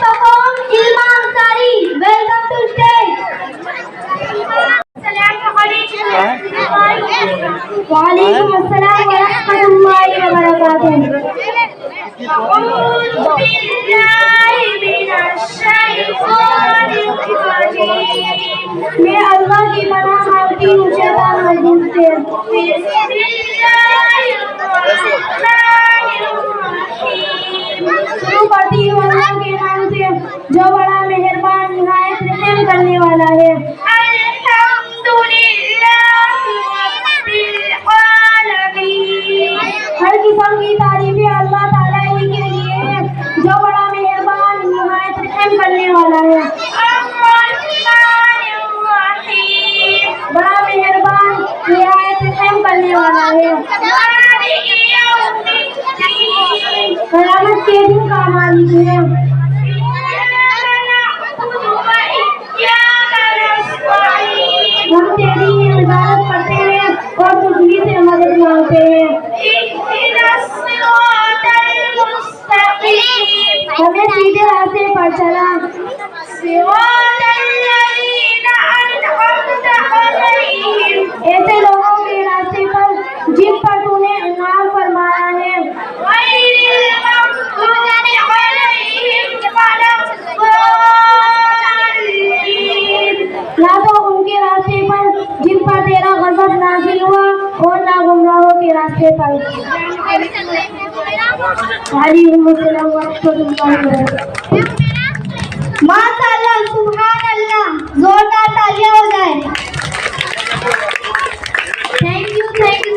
perform Ilma Ansari. Welcome to stage. Walaikum assalam wa rahmatullahi wa barakatuh. أعوذ بالله من الشيطان الرجيم. मैं अल्लाह की पनाह मांगती हूँ शैतान रजीम से। शुरू करती हूँ अल्लाह के नाम से जो बड़ा मेहरबान निहायत रहम करने वाला है। हर किस्म की तारीफें अल्लाह ताला ही के लिए है जो बड़ा मेहरबान निहायत रहम करने वाला है। बड़ा मेहरबान निहायत रहम करने वाला है। कयामत के दिन का मालिक है। हम तेरी इबादत करते हैं और तुझी से मदद मांगते हैं। हमें सीधे रास्ते पर चला। ऐसे लोगों के रास्ते पर जिन पर तूने इनाम फरमाया है। ना तो उनके रास्ते पर जिन पर तेरा गज़ब नाज़िल हुआ और ना गुमराहों के रास्ते पर। माशाअल्लाह, सुभान अल्लाह, जोरदार तालियां हो जाए। Thank you.